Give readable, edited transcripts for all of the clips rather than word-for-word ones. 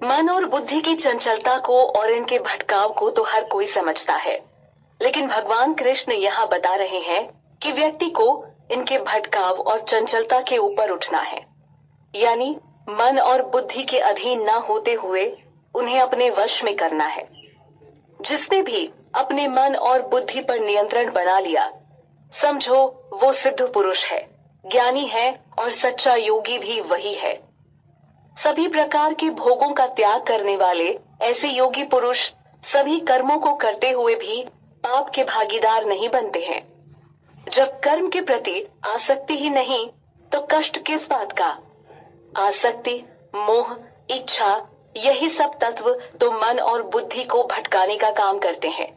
मन और बुद्धि की चंचलता को और इनके भटकाव को तो हर कोई समझता है, लेकिन भगवान कृष्ण यहाँ बता रहे हैं कि व्यक्ति को इनके भटकाव और चंचलता के ऊपर उठना है, यानी मन और बुद्धि के अधीन न होते हुए उन्हें अपने वश में करना है। जिसने भी अपने मन और बुद्धि पर नियंत्रण बना लिया, समझो वो सिद्ध पुरुष है, ज्ञानी है और सच्चा योगी भी वही है। सभी प्रकार के भोगों का त्याग करने वाले ऐसे योगी पुरुष सभी कर्मों को करते हुए भी पाप के भागीदार नहीं बनते हैं। जब कर्म के प्रति आसक्ति ही नहीं तो कष्ट किस बात का। आसक्ति, मोह, इच्छा, यही सब तत्व तो मन और बुद्धि को भटकाने का काम करते हैं।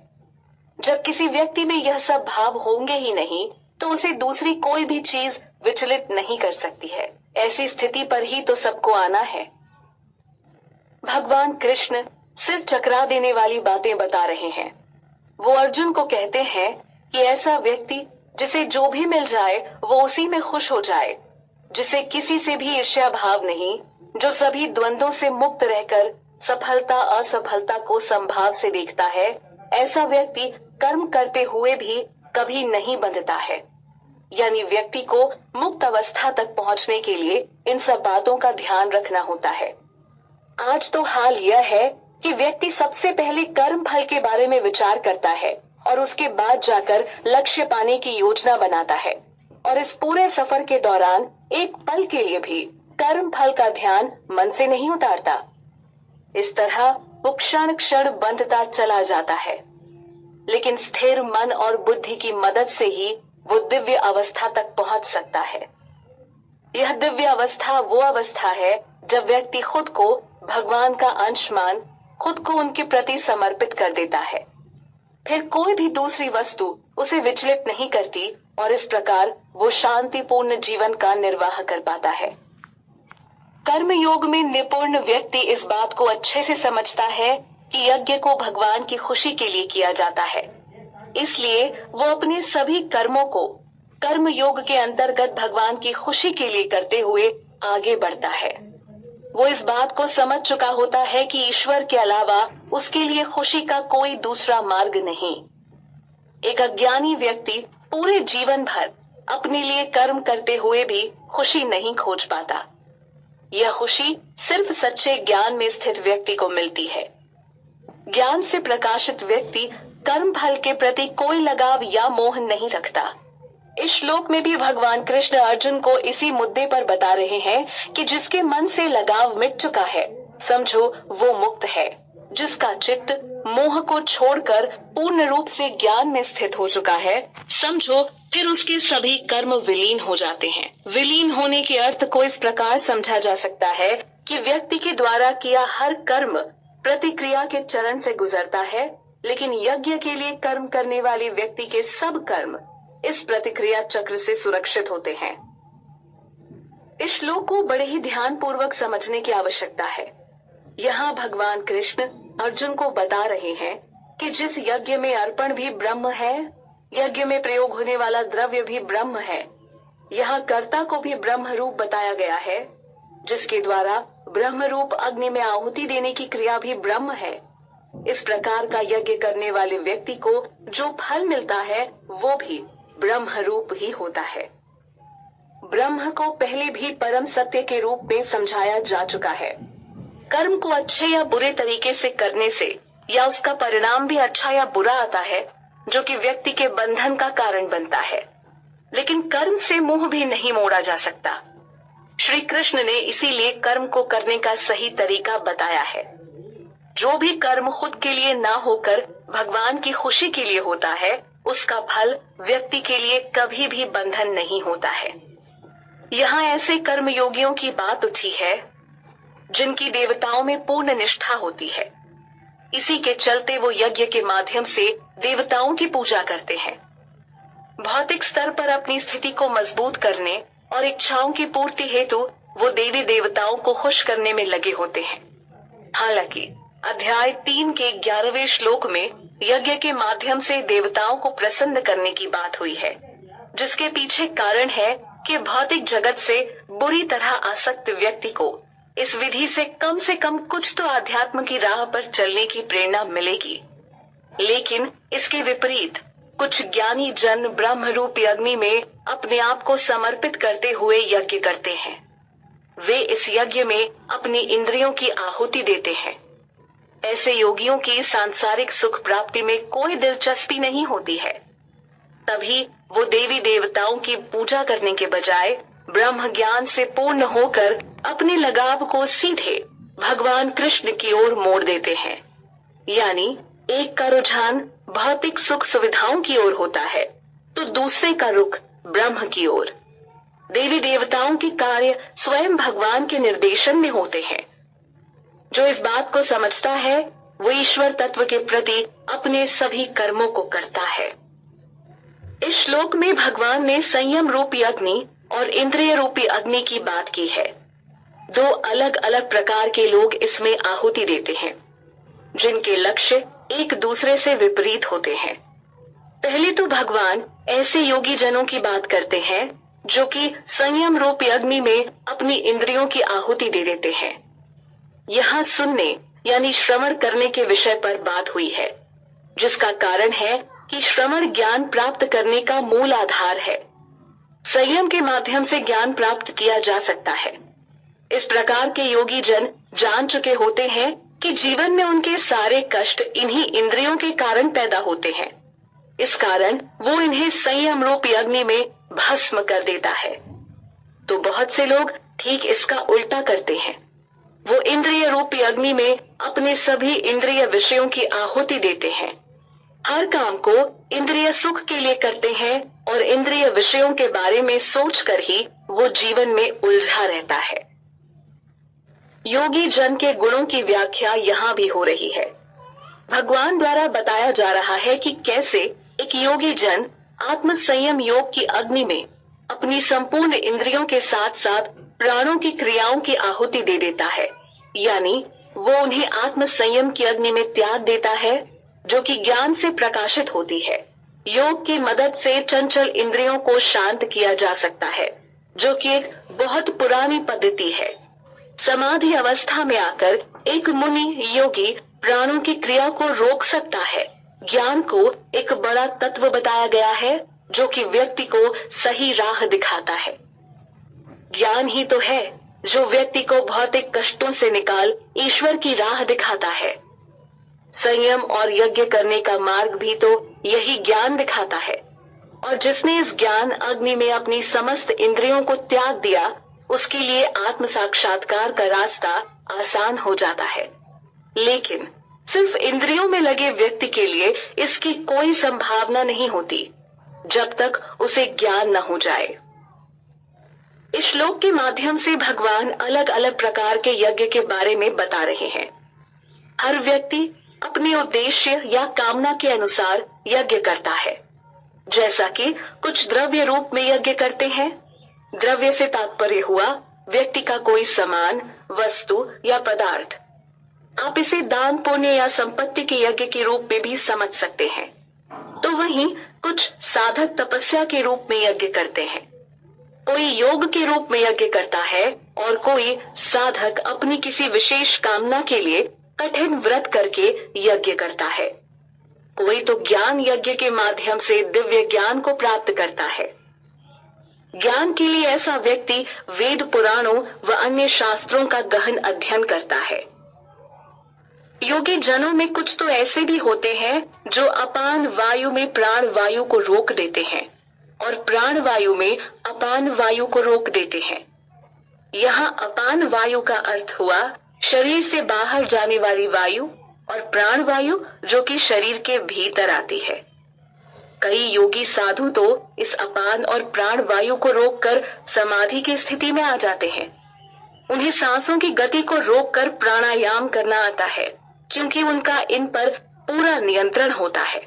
जब किसी व्यक्ति में यह सब भाव होंगे ही नहीं तो उसे दूसरी कोई भी चीज विचलित नहीं कर सकती है। ऐसी स्थिति पर ही तो सबको आना है। भगवान कृष्ण सिर चकरा देने वाली बातें बता रहे हैं। वो अर्जुन को कहते हैं कि ऐसा व्यक्ति जिसे जो भी मिल जाए वो उसी में खुश हो जाए, जिसे किसी से भी ईर्ष्या भाव नहीं, जो सभी द्वंद्वों से मुक्त रहकर सफलता असफलता को समभाव से देखता है, ऐसा व्यक्ति कर्म करते हुए भी कभी नहीं बंधता है। यानी व्यक्ति को मुक्त अवस्था तक पहुंचने के लिए इन सब बातों का ध्यान रखना होता है। आज तो हाल यह है कि व्यक्ति सबसे पहले कर्म फल के बारे में विचार करता है और उसके बाद जाकर लक्ष्य पाने की योजना बनाता है, और इस पूरे सफर के दौरान एक पल के लिए भी कर्म फल का ध्यान मन से नहीं उतारता। इस तरह वो क्षण क्षण बंधता चला जाता है। लेकिन स्थिर मन और बुद्धि की मदद से ही वो दिव्य अवस्था तक पहुंच सकता है। यह दिव्य अवस्था वो अवस्था है जब व्यक्ति खुद को भगवान का अंश मान खुद को उनके प्रति समर्पित कर देता है। फिर कोई भी दूसरी वस्तु उसे विचलित नहीं करती और इस प्रकार वो शांतिपूर्ण जीवन का निर्वाह कर पाता है। कर्म योग में निपुण व्यक्ति इस बात को अच्छे से समझता है कि यज्ञ को भगवान की खुशी के लिए किया जाता है, इसलिए वो अपने सभी कर्मों को कर्म योग के अंतर्गत भगवान की खुशी के लिए करते हुए आगे बढ़ता है। वो इस बात को समझ चुका होता है कि ईश्वर के अलावा उसके लिए खुशी का कोई दूसरा मार्ग नहीं। एक अज्ञानी व्यक्ति पूरे जीवन भर अपने लिए कर्म करते हुए भी खुशी नहीं खोज पाता। यह खुशी सिर्फ सच्चे ज्ञान में स्थित व्यक्ति को मिलती है। ज्ञान से प्रकाशित व्यक्ति कर्म फल के प्रति कोई लगाव या मोह नहीं रखता। इस श्लोक में भी भगवान कृष्ण अर्जुन को इसी मुद्दे पर बता रहे हैं कि जिसके मन से लगाव मिट चुका है, समझो वो मुक्त है। जिसका चित्त मोह को छोड़कर पूर्ण रूप से ज्ञान में स्थित हो चुका है, समझो फिर उसके सभी कर्म विलीन हो जाते हैं। विलीन होने के अर्थ को इस प्रकार समझा जा सकता है कि व्यक्ति के द्वारा किया हर कर्म प्रतिक्रिया के चरण से गुजरता है, लेकिन यज्ञ के लिए कर्म करने वाले व्यक्ति के सब कर्म इस प्रतिक्रिया चक्र से सुरक्षित होते हैं। इस श्लोक को बड़े ही ध्यान पूर्वक समझने की आवश्यकता है। यहाँ भगवान कृष्ण अर्जुन को बता रहे हैं कि जिस यज्ञ में अर्पण भी ब्रह्म है, यज्ञ में प्रयोग होने वाला द्रव्य भी ब्रह्म है। यहाँ कर्ता को भी ब्रह्म रूप बताया गया है, जिसके द्वारा ब्रह्म रूप अग्नि में आहुति देने की क्रिया भी ब्रह्म है। इस प्रकार का यज्ञ करने वाले व्यक्ति को जो फल मिलता है वो भी ब्रह्म रूप ही होता है। ब्रह्म को पहले भी परम सत्य के रूप में समझाया जा चुका है। कर्म को अच्छे या बुरे तरीके से करने से या उसका परिणाम भी अच्छा या बुरा आता है, जो कि व्यक्ति के बंधन का कारण बनता है। लेकिन कर्म से मुंह भी नहीं मोड़ा जा सकता। श्री कृष्ण ने इसीलिए कर्म को करने का सही तरीका बताया है। जो भी कर्म खुद के लिए ना होकर भगवान की खुशी के लिए होता है, उसका फल व्यक्ति के लिए कभी भी बंधन नहीं होता है। यहाँ ऐसे कर्म योगियों की बात उठी है जिनकी देवताओं में पूर्ण निष्ठा होती है। इसी के चलते वो यज्ञ के माध्यम से देवताओं की पूजा करते हैं। भौतिक स्तर पर अपनी स्थिति को मजबूत करने और इच्छाओं की पूर्ति हेतु वो देवी देवताओं को खुश करने में लगे होते हैं। हालांकि अध्याय 3 के 11वें श्लोक में यज्ञ के माध्यम से देवताओं को प्रसन्न करने की बात हुई है, जिसके पीछे कारण है कि भौतिक जगत से बुरी तरह आसक्त व्यक्ति को इस विधि से कम कुछ तो आध्यात्म की राह पर चलने की प्रेरणा मिलेगी। लेकिन इसके विपरीत कुछ ज्ञानी जन ब्रह्म रूपी अग्नि में अपने आप को समर्पित करते हुए यज्ञ करते हैं। वे इस यज्ञ में अपनी इंद्रियों की आहुति देते हैं। ऐसे योगियों की सांसारिक सुख प्राप्ति में कोई दिलचस्पी नहीं होती है। तभी वो देवी देवताओं की पूजा करने के बजाय ब्रह्म ज्ञान से पूर्ण होकर अपने लगाव को सीधे भगवान कृष्ण की ओर मोड़ देते हैं। यानी एक का रुझान भौतिक सुख सुविधाओं की ओर होता है तो दूसरे का रुख ब्रह्म की ओर। देवी देवताओं के कार्य स्वयं भगवान के निर्देशन में होते हैं। जो इस बात को समझता है वो ईश्वर तत्व के प्रति अपने सभी कर्मों को करता है। इस श्लोक में भगवान ने संयम रूपी अग्नि और इंद्रिय रूपी अग्नि की बात की है। दो अलग अलग प्रकार के लोग इसमें आहुति देते हैं, जिनके लक्ष्य एक दूसरे से विपरीत होते हैं। पहले तो भगवान ऐसे योगी जनों की बात करते हैं जो कि संयम रूपी अग्नि में अपनी इंद्रियों की आहुति दे देते हैं। यहाँ सुनने यानी श्रवण करने के विषय पर बात हुई है, जिसका कारण है कि श्रवण ज्ञान प्राप्त करने का मूल आधार है। संयम के माध्यम से ज्ञान प्राप्त किया जा सकता है। इस प्रकार के योगी जन जान चुके होते हैं कि जीवन में उनके सारे कष्ट इन्हीं इंद्रियों के कारण पैदा होते हैं। इस कारण वो इन्हें संयम रूपी अग्नि में भस्म कर देता है। तो बहुत से लोग ठीक इसका उल्टा करते हैं। वो इंद्रिय रूपी अग्नि में अपने सभी इंद्रिय विषयों की आहुति देते हैं। हर काम को इंद्रिय सुख के लिए करते हैं और इंद्रिय विषयों के बारे में सोचकर ही वो जीवन में उलझा रहता है। योगी जन के गुणों की व्याख्या यहाँ भी हो रही है। भगवान द्वारा बताया जा रहा है कि कैसे एक योगी जन आत्म संयम योग की अग्नि में अपनी संपूर्ण इंद्रियों के साथ साथ प्राणों की क्रियाओं की आहुति दे देता है। यानी वो उन्हें आत्म संयम की अग्नि में त्याग देता है, जो कि ज्ञान से प्रकाशित होती है। योग की मदद से चंचल इंद्रियों को शांत किया जा सकता है, जो कि एक बहुत पुरानी पद्धति है। समाधि अवस्था में आकर एक मुनि योगी प्राणों की क्रिया को रोक सकता है। ज्ञान को एक बड़ा तत्व बताया गया है, जो कि व्यक्ति को सही राह दिखाता है। ज्ञान ही तो है जो व्यक्ति को भौतिक कष्टों से निकाल ईश्वर की राह दिखाता है। संयम और यज्ञ करने का मार्ग भी तो यही ज्ञान दिखाता है। और जिसने इस ज्ञान अग्नि में अपनी समस्त इंद्रियों को त्याग दिया, उसके लिए आत्म साक्षात्कार का रास्ता आसान हो जाता है। लेकिन सिर्फ इंद्रियों में लगे व्यक्ति के लिए इसकी कोई संभावना नहीं होती, जब तक उसे ज्ञान न हो जाए। इस श्लोक के माध्यम से भगवान अलग अलग प्रकार के यज्ञ के बारे में बता रहे हैं। हर व्यक्ति अपने उद्देश्य या कामना के अनुसार यज्ञ करता है। जैसा कि कुछ द्रव्य रूप में यज्ञ करते हैं। द्रव्य से तात्पर्य हुआ व्यक्ति का कोई सामान, वस्तु या पदार्थ। आप इसे दान, पुण्य या संपत्ति के यज्ञ के रूप में भी समझ सकते हैं। तो वहीं कुछ साधक तपस्या के रूप में यज्ञ करते हैं। कोई योग के रूप में यज्ञ करता है और कोई साधक अपनी किसी विशेष कामना के लिए कठिन व्रत करके यज्ञ करता है। कोई तो ज्ञान यज्ञ के माध्यम से दिव्य ज्ञान को प्राप्त करता है। ज्ञान के लिए ऐसा व्यक्ति वेद, पुराणों व अन्य शास्त्रों का गहन अध्ययन करता है। योगी जनों में कुछ तो ऐसे भी होते हैं जो अपान वायु में प्राण वायु को रोक देते हैं और प्राण वायु में अपान वायु को रोक देते हैं। यहाँ अपान वायु का अर्थ हुआ शरीर से बाहर जाने वाली वायु और प्राण वायु जो कि शरीर के भीतर आती है। कई योगी साधु तो इस अपान और प्राण वायु को रोककर समाधि की स्थिति में आ जाते हैं। उन्हें सांसों की गति को रोककर प्राणायाम करना आता है, क्योंकि उनका इन पर पूरा नियंत्रण होता है।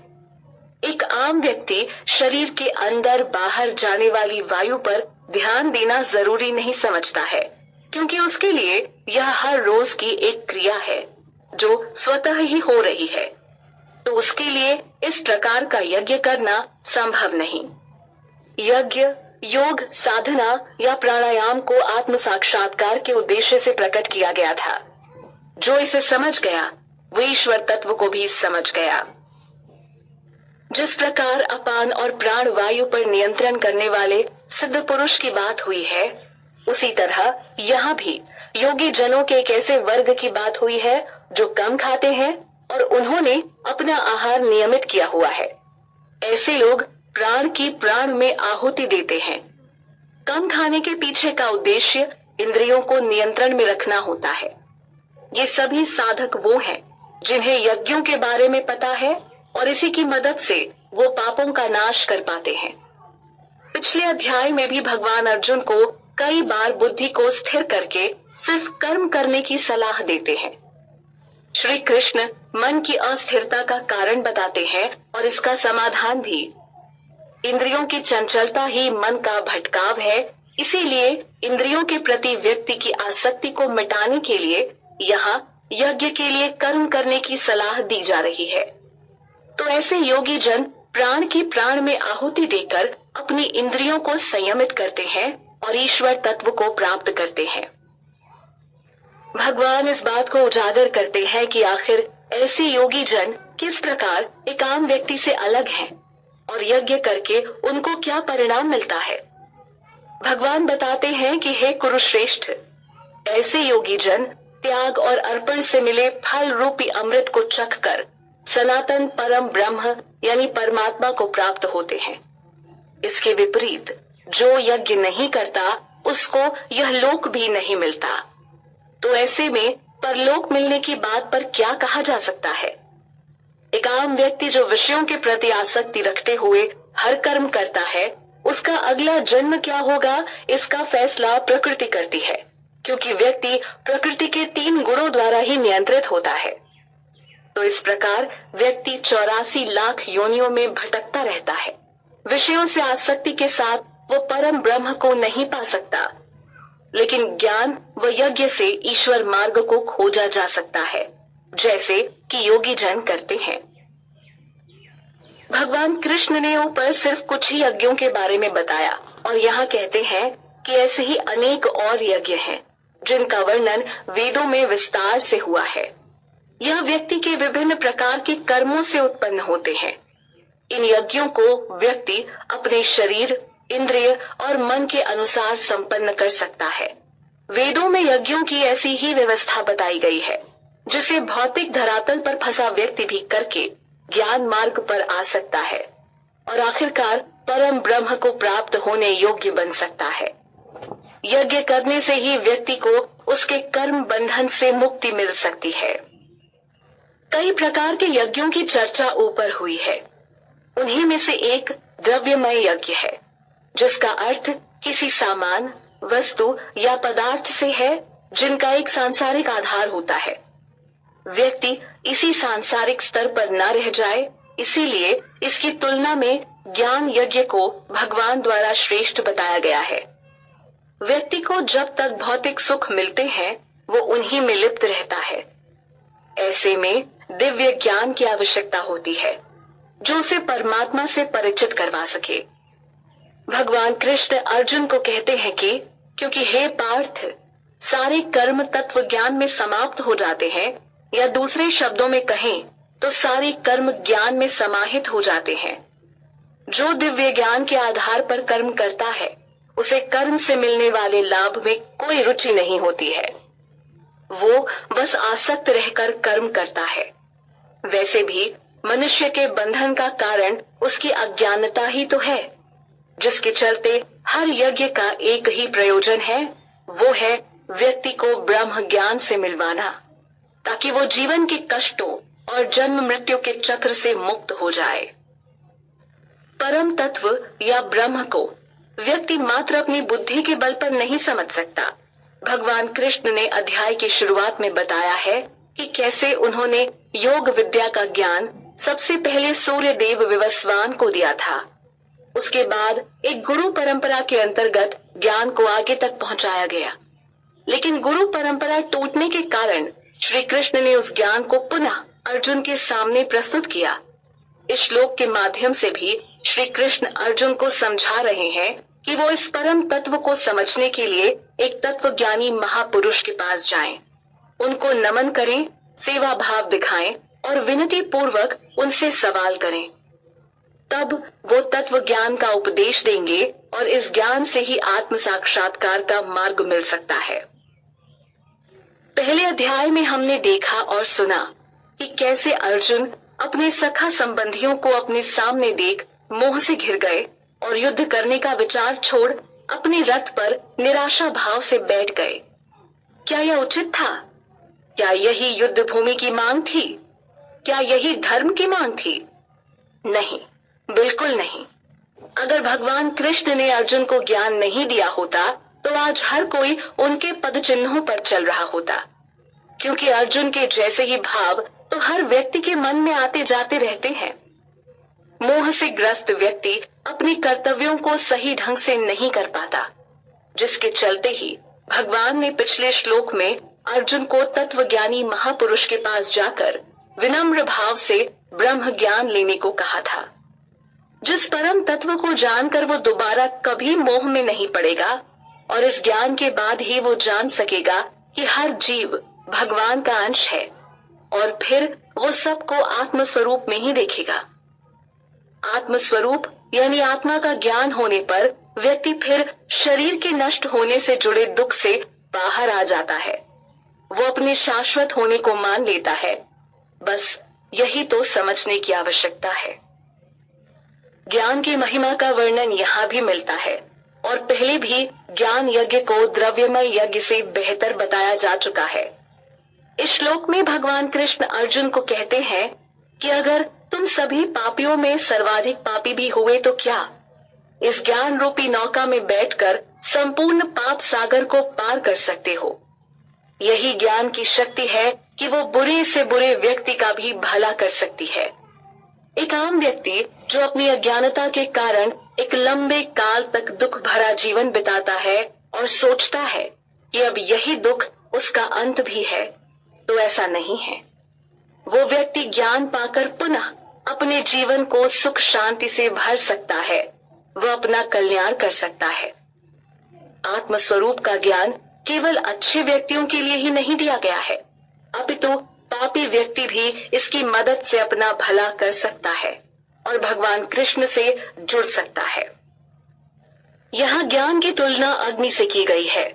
एक आम व्यक्ति शरीर के अंदर बाहर जाने वाली वायु पर ध्यान देना जरूरी नहीं समझता है, क्योंकि उसके लिए यह हर रोज की एक क्रिया है जो स्वतः ही हो रही है। तो उसके लिए इस प्रकार का यज्ञ करना संभव नहीं। यज्ञ योग साधना या प्राणायाम को आत्म साक्षात्कार के उद्देश्य से प्रकट किया गया था। जो इसे समझ गया वो ईश्वर तत्व को भी समझ गया। जिस प्रकार अपान और प्राण वायु पर नियंत्रण करने वाले सिद्ध पुरुष की बात हुई है, उसी तरह यहाँ भी योगी जनों के एक ऐसे वर्ग की बात हुई है जो कम खाते हैं और उन्होंने अपना आहार नियमित किया हुआ है। ऐसे लोग प्राण की प्राण में आहुति देते हैं। कम खाने के पीछे का उद्देश्य इंद्रियों को नियंत्रण में रखना होता है। ये सभी साधक वो हैं जिन्हें यज्ञों के बारे में पता है और इसी की मदद से वो पापों का नाश कर पाते हैं। पिछले अध्याय में भी भगवान अर्जुन को कई बार बुद्धि को स्थिर करके सिर्फ कर्म करने की सलाह देते हैं। श्री कृष्ण मन की अस्थिरता का कारण बताते हैं और इसका समाधान भी। इंद्रियों की चंचलता ही मन का भटकाव है, इसीलिए इंद्रियों के प्रति व्यक्ति की आसक्ति को मिटाने के लिए यहाँ यज्ञ के लिए कर्म करने की सलाह दी जा रही है। तो ऐसे योगी जन प्राण की प्राण में आहुति देकर अपनी इंद्रियों को संयमित करते हैं और ईश्वर तत्व को प्राप्त करते हैं। भगवान इस बात को उजागर करते हैं कि आखिर ऐसे योगी जन किस प्रकार एक आम व्यक्ति से अलग हैं और यज्ञ करके उनको क्या परिणाम मिलता है। भगवान बताते हैं कि हे कुरुश्रेष्ठ, ऐसे योगी जन त्याग और अर्पण से मिले फल रूपी अमृत को चखकर सनातन परम ब्रह्म यानी परमात्मा को प्राप्त होते हैं। इसके विपरीत जो यज्ञ नहीं करता उसको यह लोक भी नहीं मिलता। तो ऐसे में परलोक मिलने की बात पर क्या कहा जा सकता है। एक आम व्यक्ति जो विषयों के प्रति आसक्ति रखते हुए हर कर्म करता है, उसका अगला जन्म क्या होगा इसका फैसला प्रकृति करती है, क्योंकि व्यक्ति प्रकृति के 3 गुणों द्वारा ही नियंत्रित होता है। तो इस प्रकार व्यक्ति 84 लाख योनियों में भटकता रहता है। विषयों से आसक्ति के साथ वो परम ब्रह्म को नहीं पा सकता, लेकिन ज्ञान व यज्ञ से ईश्वर मार्ग को खोजा जा सकता है, जैसे कि योगी जन करते हैं। भगवान कृष्ण ने ऊपर सिर्फ कुछ ही यज्ञों के बारे में बताया और यहाँ कहते हैं कि ऐसे ही अनेक और यज्ञ हैं जिनका वर्णन वेदों में विस्तार से हुआ है। यह व्यक्ति के विभिन्न प्रकार के कर्मों से उत्पन्न होते हैं। इन यज्ञों को व्यक्ति अपने शरीर, इंद्रिय और मन के अनुसार संपन्न कर सकता है। वेदों में यज्ञों की ऐसी ही व्यवस्था बताई गई है जिसे भौतिक धरातल पर फंसा व्यक्ति भी करके ज्ञान मार्ग पर आ सकता है और आखिरकार परम ब्रह्म को प्राप्त होने योग्य बन सकता है। यज्ञ करने से ही व्यक्ति को उसके कर्म बंधन से मुक्ति मिल सकती है। कई प्रकार के यज्ञों की चर्चा ऊपर हुई है। उन्हीं में से एक द्रव्यमय यज्ञ है, जिसका अर्थ किसी सामान, वस्तु या पदार्थ से है जिनका एक सांसारिक आधार होता है। व्यक्ति इसी सांसारिक स्तर पर न रह जाए, इसीलिए इसकी तुलना में ज्ञान यज्ञ को भगवान द्वारा श्रेष्ठ बताया गया है। व्यक्ति को जब तक भौतिक सुख मिलते हैं वो उन्हीं में लिप्त रहता है। ऐसे में दिव्य ज्ञान की आवश्यकता होती है जो उसे परमात्मा से परिचित करवा सके। भगवान कृष्ण अर्जुन को कहते हैं कि क्योंकि हे पार्थ, सारे कर्म तत्व ज्ञान में समाप्त हो जाते हैं, या दूसरे शब्दों में कहें तो सारे कर्म ज्ञान में समाहित हो जाते हैं। जो दिव्य ज्ञान के आधार पर कर्म करता है उसे कर्म से मिलने वाले लाभ में कोई रुचि नहीं होती है। वो बस आसक्त रहकर कर्म करता है। वैसे भी मनुष्य के बंधन का कारण उसकी अज्ञानता ही तो है, जिसके चलते हर यज्ञ का एक ही प्रयोजन है, वो है व्यक्ति को ब्रह्म ज्ञान से मिलवाना, ताकि वो जीवन के कष्टों और जन्म मृत्यु के चक्र से मुक्त हो जाए। परम तत्व या ब्रह्म को व्यक्ति मात्र अपनी बुद्धि के बल पर नहीं समझ सकता। भगवान कृष्ण ने अध्याय की शुरुआत में बताया है कि कैसे उन्होंने योग विद्या का ज्ञान सबसे पहले सूर्य देव विवस्वान को दिया था। उसके बाद एक गुरु परंपरा के अंतर्गत ज्ञान को आगे तक पहुंचाया गया, लेकिन गुरु परंपरा टूटने के कारण श्री कृष्ण ने उस ज्ञान को पुनः अर्जुन के सामने प्रस्तुत किया। इस श्लोक के माध्यम से भी श्री कृष्ण अर्जुन को समझा रहे हैं कि वो इस परम तत्व को समझने के लिए एक तत्वज्ञानी महापुरुष के पास जाएं, उनको नमन करें, सेवा भाव दिखाएं और विनती पूर्वक उनसे सवाल करें। तब वो तत्व ज्ञान का उपदेश देंगे और इस ज्ञान से ही आत्म साक्षात्कार का मार्ग मिल सकता है। पहले अध्याय में हमने देखा और सुना कि कैसे अर्जुन अपने सखा संबंधियों को अपने सामने देख मोह से घिर गए और युद्ध करने का विचार छोड़ अपने रथ पर निराशा भाव से बैठ गए। क्या यह उचित था? क्या यही युद्ध भूमि की मांग थी? क्या यही धर्म की मांग थी? नहीं, बिल्कुल नहीं। अगर भगवान कृष्ण ने अर्जुन को ज्ञान नहीं दिया होता तो आज हर कोई उनके पद चिन्हों पर चल रहा होता, क्योंकि अर्जुन के जैसे ही भाव तो हर व्यक्ति के मन में आते जाते रहते हैं। मोह से ग्रस्त व्यक्ति अपने कर्तव्यों को सही ढंग से नहीं कर पाता, जिसके चलते ही भगवान ने पिछले श्लोक में अर्जुन को तत्वज्ञानी महापुरुष के पास जाकर विनम्र भाव से ब्रह्म ज्ञान लेने को कहा था। जिस परम तत्व को जानकर वो दोबारा कभी मोह में नहीं पड़ेगा और इस ज्ञान के बाद ही वो जान सकेगा कि हर जीव भगवान का अंश है और फिर वो सबको आत्म स्वरूप में ही देखेगा। आत्म स्वरूप यानी आत्मा का ज्ञान होने पर व्यक्ति फिर शरीर के नष्ट होने से जुड़े दुख से बाहर आ जाता है। वो अपने शाश्वत होने को मान लेता है। बस यही तो समझने की आवश्यकता है। ज्ञान की महिमा का वर्णन यहाँ भी मिलता है और पहले भी ज्ञान यज्ञ को द्रव्यमय यज्ञ से बेहतर बताया जा चुका है। इस श्लोक में भगवान कृष्ण अर्जुन को कहते हैं कि अगर तुम सभी पापियों में सर्वाधिक पापी भी हुए तो क्या, इस ज्ञान रूपी नौका में बैठकर संपूर्ण पाप सागर को पार कर सकते हो। यही ज्ञान की शक्ति है कि वो बुरे से बुरे व्यक्ति का भी भला कर सकती है। एक आम व्यक्ति जो अपनी अज्ञानता के कारण एक लंबे काल तक दुख भरा जीवन बिताता है और सोचता है कि अब यही दुख उसका अंत भी है, तो ऐसा नहीं है। वो व्यक्ति ज्ञान पाकर पुनः अपने जीवन को सुख शांति से भर सकता है, वह अपना कल्याण कर सकता है। आत्म स्वरूप का ज्ञान केवल अच्छे व्यक्तियों के लिए ही नहीं दिया गया है, अपितु पापी व्यक्ति भी इसकी मदद से अपना भला कर सकता है और भगवान कृष्ण से जुड़ सकता है। यहाँ ज्ञान की तुलना अग्नि से की गई है।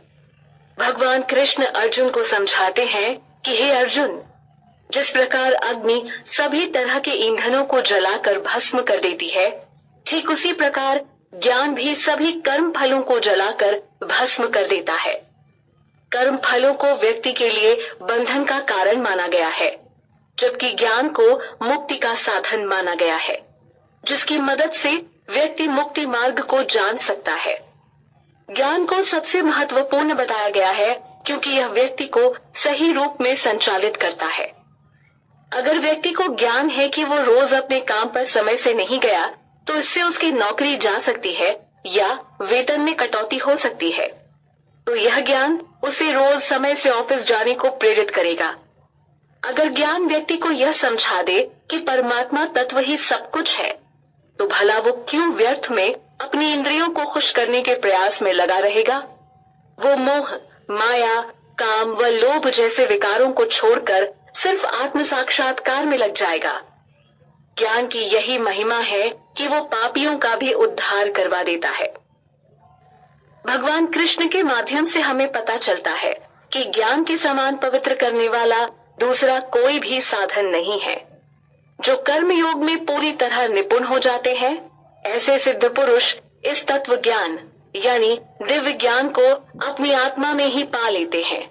भगवान कृष्ण अर्जुन को समझाते हैं कि हे अर्जुन, जिस प्रकार अग्नि सभी तरह के ईंधनों को जलाकर भस्म कर देती है, ठीक उसी प्रकार ज्ञान भी सभी कर्म फलों को जलाकर भस्म कर देता है। कर्म फलों को व्यक्ति के लिए बंधन का कारण माना गया है, जबकि ज्ञान को मुक्ति का साधन माना गया है, जिसकी मदद से व्यक्ति मुक्ति मार्ग को जान सकता है। ज्ञान को सबसे महत्वपूर्ण बताया गया है क्योंकि यह व्यक्ति को सही रूप में संचालित करता है। अगर व्यक्ति को ज्ञान है कि वो रोज अपने काम पर समय से नहीं गया तो इससे उसकी नौकरी जा सकती है या वेतन में कटौती हो सकती है, तो यह ज्ञान उसे रोज समय से ऑफिस जाने को प्रेरित करेगा। अगर ज्ञान व्यक्ति को यह समझा दे कि परमात्मा तत्व ही सब कुछ है, तो भला वो क्यों व्यर्थ में अपनी इंद्रियों को खुश करने के प्रयास में लगा रहेगा। वो मोह, माया, काम व लोभ जैसे विकारों को छोड़कर सिर्फ आत्म साक्षात्कार में लग जाएगा। ज्ञान की यही महिमा है कि वो पापियों का भी उद्धार करवा देता है। भगवान कृष्ण के माध्यम से हमें पता चलता है कि ज्ञान के समान पवित्र करने वाला दूसरा कोई भी साधन नहीं है। जो कर्म योग में पूरी तरह निपुण हो जाते हैं, ऐसे सिद्ध पुरुष इस तत्व ज्ञान यानी दिव्य ज्ञान को अपनी आत्मा में ही पा लेते हैं।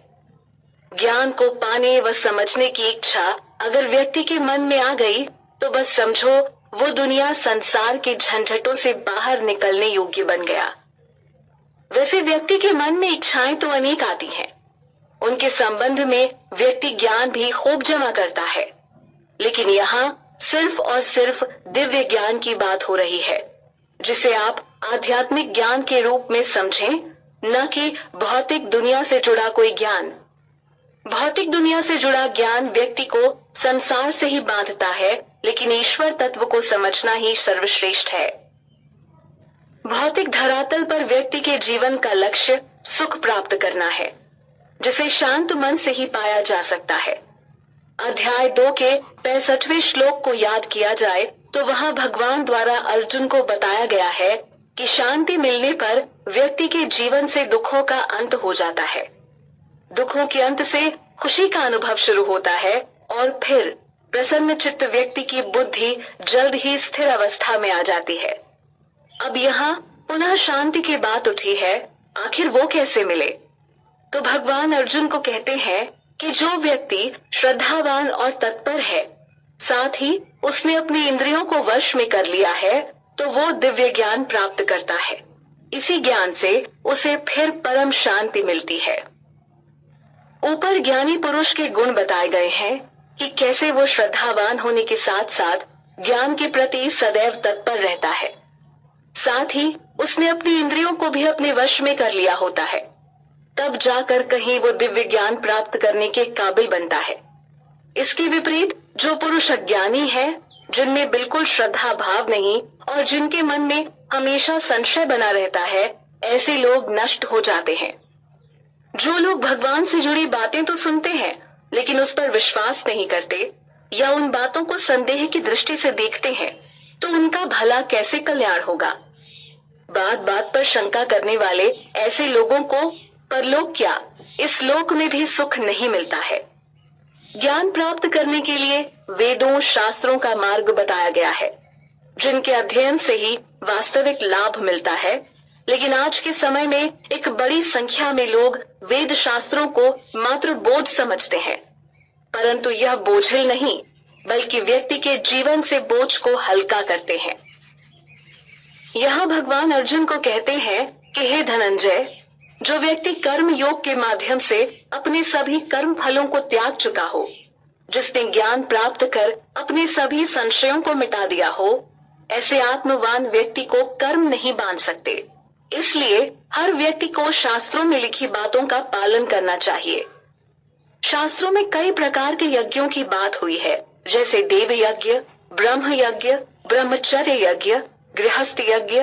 ज्ञान को पाने व समझने की इच्छा अगर व्यक्ति के मन में आ गई तो बस समझो वो दुनिया संसार के झंझटों से बाहर निकलने योग्य बन गया। वैसे व्यक्ति के मन में इच्छाएं तो अनेक आती हैं। उनके संबंध में व्यक्ति ज्ञान भी खूब जमा करता है, लेकिन यहाँ सिर्फ और सिर्फ दिव्य ज्ञान की बात हो रही है, जिसे आप आध्यात्मिक ज्ञान के रूप में समझें, न कि भौतिक दुनिया से जुड़ा कोई ज्ञान। भौतिक दुनिया से जुड़ा ज्ञान व्यक्ति को संसार से ही बांधता है, लेकिन ईश्वर तत्व को समझना ही सर्वश्रेष्ठ है। भौतिक धरातल पर व्यक्ति के जीवन का लक्ष्य सुख प्राप्त करना है, जिसे शांत मन से ही पाया जा सकता है। अध्याय 2 के 65वें श्लोक को याद किया जाए तो वहाँ भगवान द्वारा अर्जुन को बताया गया है कि शांति मिलने पर व्यक्ति के जीवन से दुखों का अंत हो जाता है। दुखों के अंत से खुशी का अनुभव शुरू होता है और फिर प्रसन्न चित्त व्यक्ति की बुद्धि जल्द ही स्थिर अवस्था में आ जाती है। अब यहाँ पुनः शांति की बात उठी है, आखिर वो कैसे मिले? तो भगवान अर्जुन को कहते हैं कि जो व्यक्ति श्रद्धावान और तत्पर है, साथ ही उसने अपनी इंद्रियों को वश में कर लिया है, तो वो दिव्य ज्ञान प्राप्त करता है। इसी ज्ञान से उसे फिर परम शांति मिलती है। ऊपर ज्ञानी पुरुष के गुण बताए गए हैं कि कैसे वो श्रद्धावान होने के साथ साथ ज्ञान के प्रति सदैव तत्पर रहता है। साथ ही उसने अपनी इंद्रियों को भी अपने वश में कर लिया होता है, तब जाकर कहीं वो दिव्य ज्ञान प्राप्त करने के काबिल बनता है। इसके विपरीत जो पुरुष अज्ञानी है, जिनमें बिल्कुल श्रद्धा भाव नहीं और जिनके मन में हमेशा संशय बना रहता है, ऐसे लोग नष्ट हो जाते हैं। जो लोग भगवान से जुड़ी बातें तो सुनते हैं लेकिन उस पर विश्वास नहीं करते या उन बातों को संदेह की दृष्टि से देखते हैं, तो उनका भला कैसे कल्याण होगा? बात बात पर शंका करने वाले ऐसे लोगों को परलोक क्या, इस लोक में भी सुख नहीं मिलता है। ज्ञान प्राप्त करने के लिए वेदों शास्त्रों का मार्ग बताया गया है, जिनके अध्ययन से ही वास्तविक लाभ मिलता है। लेकिन आज के समय में एक बड़ी संख्या में लोग वेद शास्त्रों को मात्र बोझ समझते हैं, परंतु यह बोझिल नहीं बल्कि व्यक्ति के जीवन से बोझ को हल्का करते हैं। यहाँ भगवान अर्जुन को कहते हैं कि हे धनंजय, जो व्यक्ति कर्म योग के माध्यम से अपने सभी कर्म फलों को त्याग चुका हो, जिसने ज्ञान प्राप्त कर अपने सभी संशयों को मिटा दिया हो, ऐसे आत्मवान व्यक्ति को कर्म नहीं बांध सकते। इसलिए हर व्यक्ति को शास्त्रों में लिखी बातों का पालन करना चाहिए। शास्त्रों में कई प्रकार के यज्ञों की बात हुई है, जैसे देव यज्ञ, ब्रह्म यज्ञ, ब्रह्मचर्य यज्ञ, गृहस्थ यज्ञ,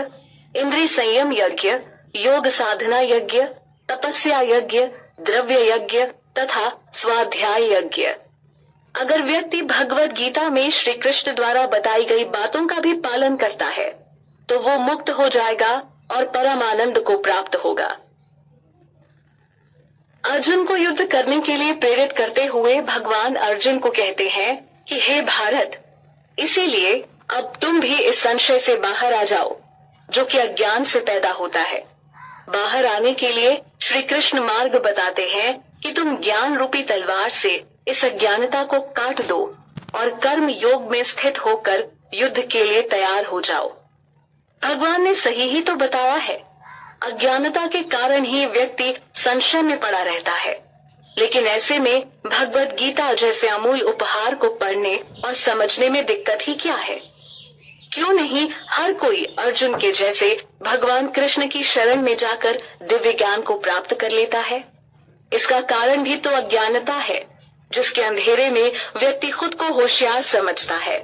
इंद्रिय संयम यज्ञ, योग साधना यज्ञ, तपस्या यज्ञ, द्रव्य यज्ञ तथा स्वाध्याय यज्ञ। अगर व्यक्ति भगवत गीता में श्री कृष्ण द्वारा बताई गई बातों का भी पालन करता है, तो वो मुक्त हो जाएगा और परम आनंद को प्राप्त होगा। अर्जुन को युद्ध करने के लिए प्रेरित करते हुए भगवान अर्जुन को कहते हैं कि हे भारत, इसीलिए अब तुम भी इस संशय से बाहर आ जाओ जो कि अज्ञान से पैदा होता है। बाहर आने के लिए श्री कृष्ण मार्ग बताते हैं कि तुम ज्ञान रूपी तलवार से इस अज्ञानता को काट दो और कर्म योग में स्थित होकर युद्ध के लिए तैयार हो जाओ। भगवान ने सही ही तो बताया है। अज्ञानता के कारण ही व्यक्ति संशय में पड़ा रहता है, लेकिन ऐसे में भगवत गीता जैसे अमूल्य उपहार को पढ़ने और समझने में दिक्कत ही क्या है? क्यों नहीं हर कोई अर्जुन के जैसे भगवान कृष्ण की शरण में जाकर दिव्य ज्ञान को प्राप्त कर लेता है? इसका कारण भी तो अज्ञानता है, जिसके अंधेरे में व्यक्ति खुद को होशियार समझता है,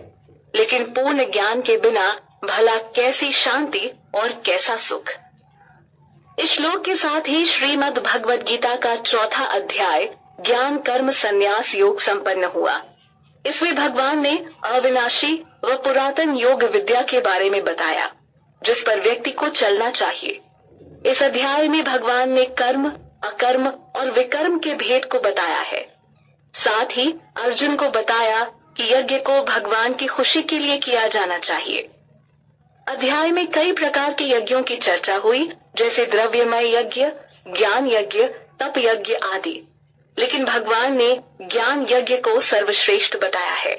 लेकिन पूर्ण ज्ञान के बिना भला कैसी शांति और कैसा सुख। इस श्लोक के साथ ही श्रीमद् भगवद गीता का 4था अध्याय ज्ञान कर्म संन्यास योग संपन्न हुआ। इसमें भगवान ने अविनाशी व पुरातन योग विद्या के बारे में बताया, जिस पर व्यक्ति को चलना चाहिए। इस अध्याय में भगवान ने कर्म, अकर्म और विकर्म के भेद को बताया है। साथ ही अर्जुन को बताया कि यज्ञ को भगवान की खुशी के लिए किया जाना चाहिए। अध्याय में कई प्रकार के यज्ञों की चर्चा हुई, जैसे द्रव्यमय यज्ञ, ज्ञान यज्ञ, तप यज्ञ आदि। लेकिन भगवान ने ज्ञान यज्ञ को सर्वश्रेष्ठ बताया है,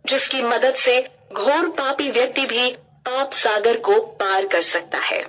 जिसकी मदद से घोर पापी व्यक्ति भी पाप सागर को पार कर सकता है।